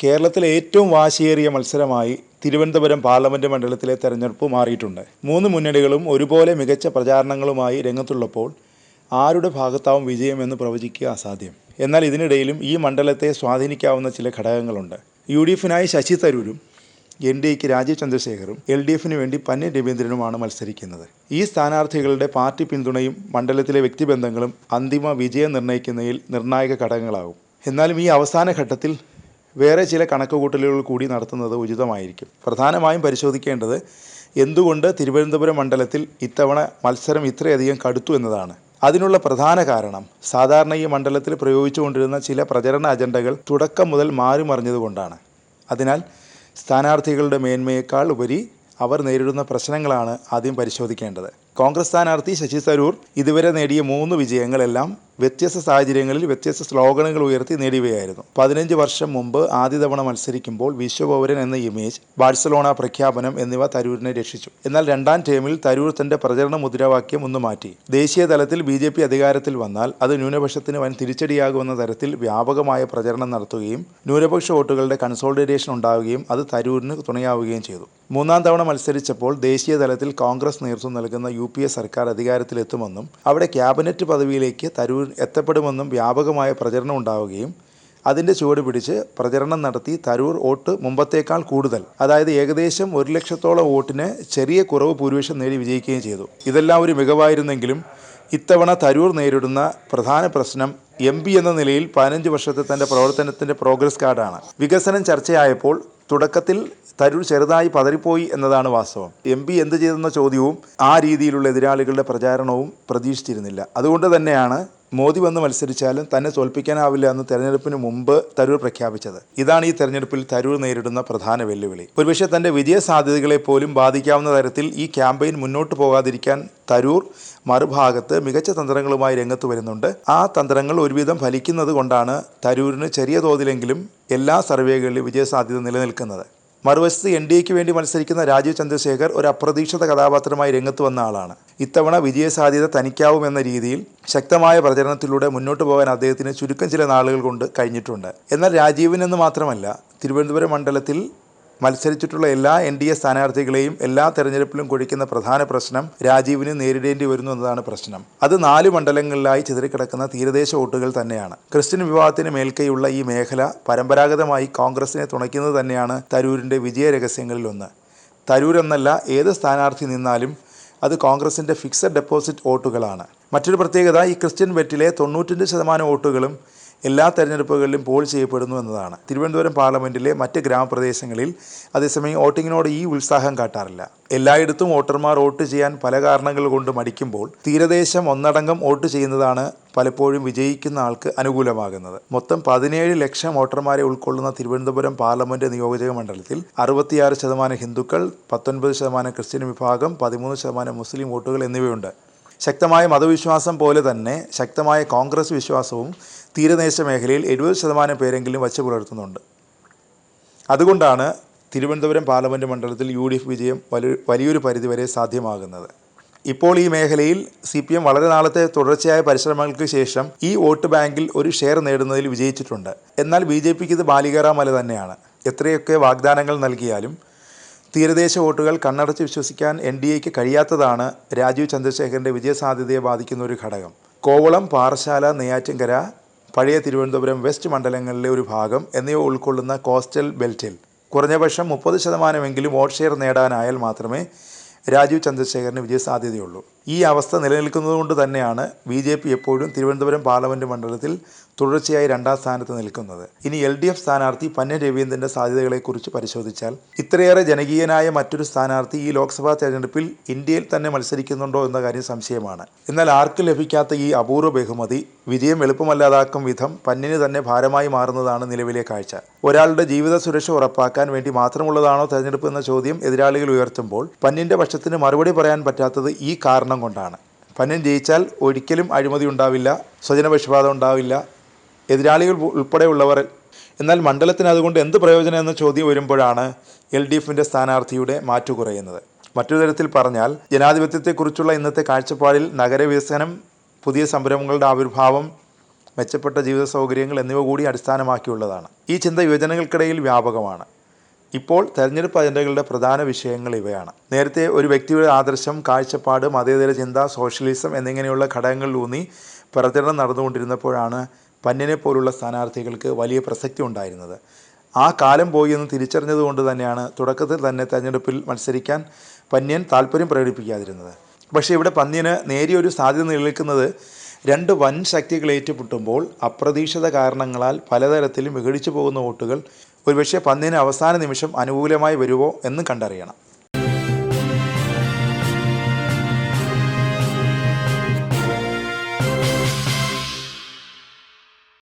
കേരളത്തിലെ ഏറ്റവും വാശിയേറിയ മത്സരമായി തിരുവനന്തപുരം പാർലമെൻറ്റ് മണ്ഡലത്തിലെ തെരഞ്ഞെടുപ്പ് മാറിയിട്ടുണ്ട്. മൂന്ന് മുന്നണികളും ഒരുപോലെ മികച്ച പ്രചാരണങ്ങളുമായി രംഗത്തുള്ളപ്പോൾ ആരുടെ ഭാഗത്താവും വിജയമെന്ന് പ്രവചിക്കുക അസാധ്യം. എന്നാൽ ഇതിനിടയിലും ഈ മണ്ഡലത്തെ സ്വാധീനിക്കാവുന്ന ചില ഘടകങ്ങളുണ്ട്. UDFിനായി ശശി തരൂരും NDAക്ക് രാജീവ് ചന്ദ്രശേഖറും LDFിന് വേണ്ടി പന്ന്യൻ രവീന്ദ്രനുമാണ് മത്സരിക്കുന്നത്. ഈ സ്ഥാനാർത്ഥികളുടെ പാർട്ടി പിന്തുണയും മണ്ഡലത്തിലെ വ്യക്തിബന്ധങ്ങളും അന്തിമ വിജയം നിർണ്ണയിക്കുന്നതിൽ നിർണായക ഘടകങ്ങളാകും. എന്നാലും ഈ അവസാന ഘട്ടത്തിൽ വേറെ ചില കണക്കുകൂട്ടലുകൾ കൂടി നടത്തുന്നത് ഉചിതമായിരിക്കും. പ്രധാനമായും പരിശോധിക്കേണ്ടത് എന്തുകൊണ്ട് തിരുവനന്തപുരം മണ്ഡലത്തിൽ ഇത്തവണ മത്സരം ഇത്രയധികം കടുത്തു എന്നതാണ്. അതിനുള്ള പ്രധാന കാരണം സാധാരണ ഈ മണ്ഡലത്തിൽ പ്രയോഗിച്ചുകൊണ്ടിരുന്ന ചില പ്രചരണ അജണ്ടകൾ തുടക്കം മുതൽ മാറിമറിഞ്ഞതുകൊണ്ടാണ്. അതിനാൽ സ്ഥാനാർത്ഥികളുടെ മേന്മയേക്കാൾ ഉപരി അവർ നേരിടുന്ന പ്രശ്നങ്ങളാണ് ആദ്യം പരിശോധിക്കേണ്ടത്. കോൺഗ്രസ് സ്ഥാനാർത്ഥി ശശി തരൂർ ഇതുവരെ നേടിയ 3 വിജയങ്ങളെല്ലാം വ്യത്യസ്ത സാഹചര്യങ്ങളിൽ വ്യത്യസ്ത സ്ലോഗനുകൾ ഉയർത്തി നേടിയവയായിരുന്നു. 15 വർഷം മുമ്പ് ആദ്യ തവണ മത്സരിക്കുമ്പോൾ വിശ്വപൗരൻ എന്ന ഇമേജ്, ബാഴ്സലോണ പ്രഖ്യാപനം എന്നിവ തരൂരിനെ രക്ഷിച്ചു. എന്നാൽ രണ്ടാം ടേമിൽ തരൂർ തന്റെ പ്രചരണ മുദ്രാവാക്യം ഒന്ന് മാറ്റി. ദേശീയ തലത്തിൽ BJP അധികാരത്തിൽ വന്നാൽ അത് ന്യൂനപക്ഷത്തിന് വൻ തിരിച്ചടിയാകുമെന്ന തരത്തിൽ വ്യാപകമായ പ്രചരണം നടത്തുകയും ന്യൂനപക്ഷ വോട്ടുകളുടെ കൺസോളിഡേഷൻ ഉണ്ടാവുകയും അത് തരൂരിന് തുണയാവുകയും ചെയ്തു. മൂന്നാം തവണ മത്സരിച്ചപ്പോൾ ദേശീയ തലത്തിൽ കോൺഗ്രസ് നേതൃത്വം നൽകുന്ന UPA സർക്കാർ അധികാരത്തിലെത്തുമെന്നും അവിടെ ക്യാബിനറ്റ് പദവിയിലേക്ക് തരൂർ എത്തപ്പെടുമെന്നും വ്യാപകമായ പ്രചരണം ഉണ്ടാവുകയും അതിൻ്റെ ചുവട് പിടിച്ച് പ്രചരണം നടത്തി തരൂർ വോട്ട് മുമ്പത്തേക്കാൾ കൂടുതൽ, അതായത് ഏകദേശം 1 ലക്ഷത്തോളം വോട്ടിന് ചെറിയ കുറവ് ഭൂരിപക്ഷം നേടി വിജയിക്കുകയും ചെയ്തു. ഇതെല്ലാം ഒരു മികവായിരുന്നെങ്കിലും ഇത്തവണ തരൂർ നേരിടുന്ന പ്രധാന പ്രശ്നം MP എന്ന നിലയിൽ 15 വർഷത്തെ തൻ്റെ പ്രവർത്തനത്തിൻ്റെ പ്രോഗ്രസ് കാർഡാണ്. വികസനം ചർച്ചയായപ്പോൾ തുടക്കത്തിൽ തരൂർ ചെറുതായി പതറിപ്പോയി എന്നതാണ് വാസ്തവം. MP എന്ത് ചെയ്തെന്ന ചോദ്യവും ആ രീതിയിലുള്ള എതിരാളികളുടെ പ്രചാരണവും പ്രതീക്ഷിച്ചിരുന്നില്ല. അതുകൊണ്ട് തന്നെയാണ് മോദി വന്ന് മത്സരിച്ചാലും തന്നെ തോൽപ്പിക്കാനാവില്ല എന്ന് തെരഞ്ഞെടുപ്പിന് മുമ്പ് തരൂർ പ്രഖ്യാപിച്ചത്. ഇതാണ് ഈ തെരഞ്ഞെടുപ്പിൽ തരൂർ നേരിടുന്ന പ്രധാന വെല്ലുവിളി. ഒരുപക്ഷെ തൻ്റെ വിജയ സാധ്യതകളെ പോലും ബാധിക്കാവുന്ന തരത്തിൽ ഈ ക്യാമ്പയിൻ മുന്നോട്ട് പോകാതിരിക്കാൻ തരൂർ മറുഭാഗത്ത് മികച്ച തന്ത്രങ്ങളുമായി രംഗത്ത് വരുന്നുണ്ട്. ആ തന്ത്രങ്ങൾ ഒരുവിധം ഫലിക്കുന്നത് കൊണ്ടാണ് തരൂരിന് ചെറിയ തോതിലെങ്കിലും എല്ലാ സർവേകളിലും വിജയസാധ്യത നിലനിൽക്കുന്നത്. മറുവശത്ത് NDAക്ക് വേണ്ടി മത്സരിക്കുന്ന രാജീവ് ചന്ദ്രശേഖർ ഒരു അപ്രതീക്ഷിത കഥാപാത്രമായി രംഗത്ത് വന്ന ആളാണ്. ഇത്തവണ വിജയസാധ്യത തനിക്കാവുമെന്ന രീതിയിൽ ശക്തമായ പ്രചരണത്തിലൂടെ മുന്നോട്ട് പോകാൻ അദ്ദേഹത്തിന് ചുരുക്കം ചില നാളുകൾ കൊണ്ട് കഴിഞ്ഞിട്ടുണ്ട്. എന്നാൽ രാജീവിനെന്ന് മാത്രമല്ല, തിരുവനന്തപുരം മണ്ഡലത്തിൽ മത്സരിച്ചിട്ടുള്ള എല്ലാ NDA സ്ഥാനാർത്ഥികളെയും എല്ലാ തെരഞ്ഞെടുപ്പിലും കുഴിക്കുന്ന പ്രധാന പ്രശ്നം രാജീവിന് നേരിടേണ്ടി വരുന്നു എന്നതാണ് പ്രശ്നം. അത് 4 മണ്ഡലങ്ങളിലായി ചിതറിക്കിടക്കുന്ന തീരദേശ വോട്ടുകൾ തന്നെയാണ്. ക്രിസ്ത്യൻ വിഭാഗത്തിന് മേൽക്കൈയുള്ള ഈ മേഖല പരമ്പരാഗതമായി കോൺഗ്രസിനെ തുണയ്ക്കുന്നത് തന്നെയാണ് തരൂരിൻ്റെ വിജയ രഹസ്യങ്ങളിൽ ഒന്ന്. തരൂർ എന്നല്ല, ഏത് സ്ഥാനാർത്ഥി നിന്നാലും അത് കോൺഗ്രസിൻ്റെ ഫിക്സഡ് ഡെപ്പോസിറ്റ് വോട്ടുകളാണ്. മറ്റൊരു പ്രത്യേകത, ഈ ക്രിസ്ത്യൻ ബെറ്റിലെ 95% വോട്ടുകളും എല്ലാ തെരഞ്ഞെടുപ്പുകളിലും പോൾ ചെയ്യപ്പെടുന്നു എന്നതാണ്. തിരുവനന്തപുരം പാർലമെൻറ്റിലെ മറ്റ് ഗ്രാമപ്രദേശങ്ങളിൽ അതേസമയം വോട്ടിങ്ങിനോട് ഈ ഉത്സാഹം കാട്ടാറില്ല. എല്ലായിടത്തും വോട്ടർമാർ വോട്ട് ചെയ്യാൻ പല കാരണങ്ങൾ കൊണ്ട് മടിക്കുമ്പോൾ തീരദേശം ഒന്നടങ്കം വോട്ട് ചെയ്യുന്നതാണ് പലപ്പോഴും വിജയിക്കുന്ന ആൾക്ക് അനുകൂലമാകുന്നത്. മൊത്തം 17 ലക്ഷം വോട്ടർമാരെ ഉൾക്കൊള്ളുന്ന തിരുവനന്തപുരം പാർലമെൻറ്റ് നിയോജക മണ്ഡലത്തിൽ 66% ഹിന്ദുക്കൾ, 19% ക്രിസ്ത്യൻ വിഭാഗം, 13% മുസ്ലിം വോട്ടുകൾ എന്നിവയുണ്ട്. ശക്തമായ മതവിശ്വാസം പോലെ തന്നെ ശക്തമായ കോൺഗ്രസ് വിശ്വാസവും തീരദേശ മേഖലയിൽ 70% പേരെങ്കിലും വച്ച് പുലർത്തുന്നുണ്ട്. അതുകൊണ്ടാണ് തിരുവനന്തപുരം പാർലമെൻറ്റ് മണ്ഡലത്തിൽ UDF വിജയം വലിയൊരു പരിധിവരെ സാധ്യമാകുന്നത്. ഇപ്പോൾ ഈ മേഖലയിൽ CPM വളരെ നാളത്തെ തുടർച്ചയായ പരിശ്രമങ്ങൾക്ക് ശേഷം ഈ വോട്ട് ബാങ്കിൽ ഒരു ഷെയർ നേടുന്നതിൽ വിജയിച്ചിട്ടുണ്ട്. എന്നാൽ BJPക്ക് ഇത് ബാലികേറാമല തന്നെയാണ്. എത്രയൊക്കെ വാഗ്ദാനങ്ങൾ നൽകിയാലും തീരദേശ വോട്ടുകൾ കണ്ണടച്ച് വിശ്വസിക്കാൻ NDAക്ക് കഴിയാത്തതാണ് രാജീവ് ചന്ദ്രശേഖറിൻ്റെ വിജയസാധ്യതയെ ബാധിക്കുന്ന ഒരു ഘടകം. കോവളം, പാറശാല, നെയ്യാറ്റിൻകര, പഴയ തിരുവനന്തപുരം വെസ്റ്റ് മണ്ഡലങ്ങളിലെ ഒരു ഭാഗം എന്നിവ ഉൾക്കൊള്ളുന്ന കോസ്റ്റൽ ബെൽറ്റിൽ കുറഞ്ഞപക്ഷം 30% വോട്ട് ഷെയർ നേടാനായാൽ മാത്രമേ രാജീവ് ചന്ദ്രശേഖറിന് വിജയസാധ്യതയുള്ളൂ. ഈ അവസ്ഥ നിലനിൽക്കുന്നതുകൊണ്ട് തന്നെയാണ് BJP എപ്പോഴും തിരുവനന്തപുരം പാർലമെൻറ്റ് മണ്ഡലത്തിൽ തുടർച്ചയായി 2ാം സ്ഥാനത്ത് നിൽക്കുന്നത്. ഇനി LDF സ്ഥാനാർത്ഥി പന്ന്യൻ രവീന്ദ്രൻ്റെ സാധ്യതകളെക്കുറിച്ച് പരിശോധിച്ചാൽ ഇത്രയേറെ ജനകീയനായ മറ്റൊരു സ്ഥാനാർത്ഥി ഈ ലോക്സഭാ തെരഞ്ഞെടുപ്പിൽ ഇന്ത്യയിൽ തന്നെ മത്സരിക്കുന്നുണ്ടോ എന്ന കാര്യം സംശയമാണ്. എന്നാൽ ആർക്കും ലഭിക്കാത്ത ഈ അപൂർവ ബഹുമതി വിജയം എളുപ്പമല്ലാതാക്കും വിധം പന്ന്യന് തന്നെ ഭാരമായി മാറുന്നതാണ് നിലവിലെ കാഴ്ച. ഒരാളുടെ ജീവിത സുരക്ഷ ഉറപ്പാക്കാൻ വേണ്ടി മാത്രമുള്ളതാണോ തെരഞ്ഞെടുപ്പ് എന്ന ചോദ്യം എതിരാളികൾ ഉയർത്തുമ്പോൾ പന്ന്യൻ്റെ പക്ഷത്തിന് മറുപടി പറയാൻ പറ്റാത്തത് ഈ കാരണം കൊണ്ടാണ്. പന്ന്യൻ ജയിച്ചാൽ ഒരിക്കലും അഴിമതി ഉണ്ടാവില്ല, സ്വജനപക്ഷപാതം ഉണ്ടാവില്ല, എതിരാളികൾ ഉൾപ്പെടെയുള്ളവർ. എന്നാൽ മണ്ഡലത്തിന് അതുകൊണ്ട് എന്ത് പ്രയോജനം എന്ന ചോദ്യം വരുമ്പോഴാണ് LDFിൻ്റെ സ്ഥാനാർത്ഥിയുടെ മാറ്റു കുറയുന്നത്. മറ്റൊരു തരത്തിൽ പറഞ്ഞാൽ ജനാധിപത്യത്തെക്കുറിച്ചുള്ള ഇന്നത്തെ കാഴ്ചപ്പാടിൽ നഗരവികസനം, പുതിയ സംരംഭങ്ങളുടെ ആവിർഭാവം, മെച്ചപ്പെട്ട ജീവിത സൗകര്യങ്ങൾ എന്നിവ കൂടി അടിസ്ഥാനമാക്കിയുള്ളതാണ്. ഈ ചിന്ത യുവജനങ്ങൾക്കിടയിൽ വ്യാപകമാണ്. ഇപ്പോൾ തെരഞ്ഞെടുപ്പ് അജണ്ടകളുടെ പ്രധാന വിഷയങ്ങൾ ഇവയാണ്. നേരത്തെ ഒരു വ്യക്തിയുടെ ആദർശം, കാഴ്ചപ്പാട്, മതേതര ചിന്ത, സോഷ്യലിസം എന്നിങ്ങനെയുള്ള ഘടകങ്ങളിലൂന്നി പ്രചരണം നടന്നുകൊണ്ടിരുന്നപ്പോഴാണ് പന്ന്യനെ പോലുള്ള സ്ഥാനാർത്ഥികൾക്ക് വലിയ പ്രസക്തി ഉണ്ടായിരുന്നത്. ആ കാലം പോയി എന്ന് തിരിച്ചറിഞ്ഞതുകൊണ്ട് തന്നെയാണ് തുടക്കത്തിൽ തന്നെ തെരഞ്ഞെടുപ്പിൽ മത്സരിക്കാൻ പന്ന്യൻ താല്പര്യം പ്രകടിപ്പിക്കാതിരുന്നത്. പക്ഷേ ഇവിടെ പന്ന്യന് നേരിയൊരു സാധ്യത നിലനിൽക്കുന്നത് രണ്ട് വൻ ശക്തികൾ ഏറ്റുമുട്ടുമ്പോൾ അപ്രതീക്ഷിത കാരണങ്ങളാൽ പലതരത്തിലും വിഘടിച്ചു പോകുന്ന വോട്ടുകൾ ഒരുപക്ഷെ പന്ന്യന് അവസാന നിമിഷം അനുകൂലമായി വരുമോ എന്ന് കണ്ടറിയണം.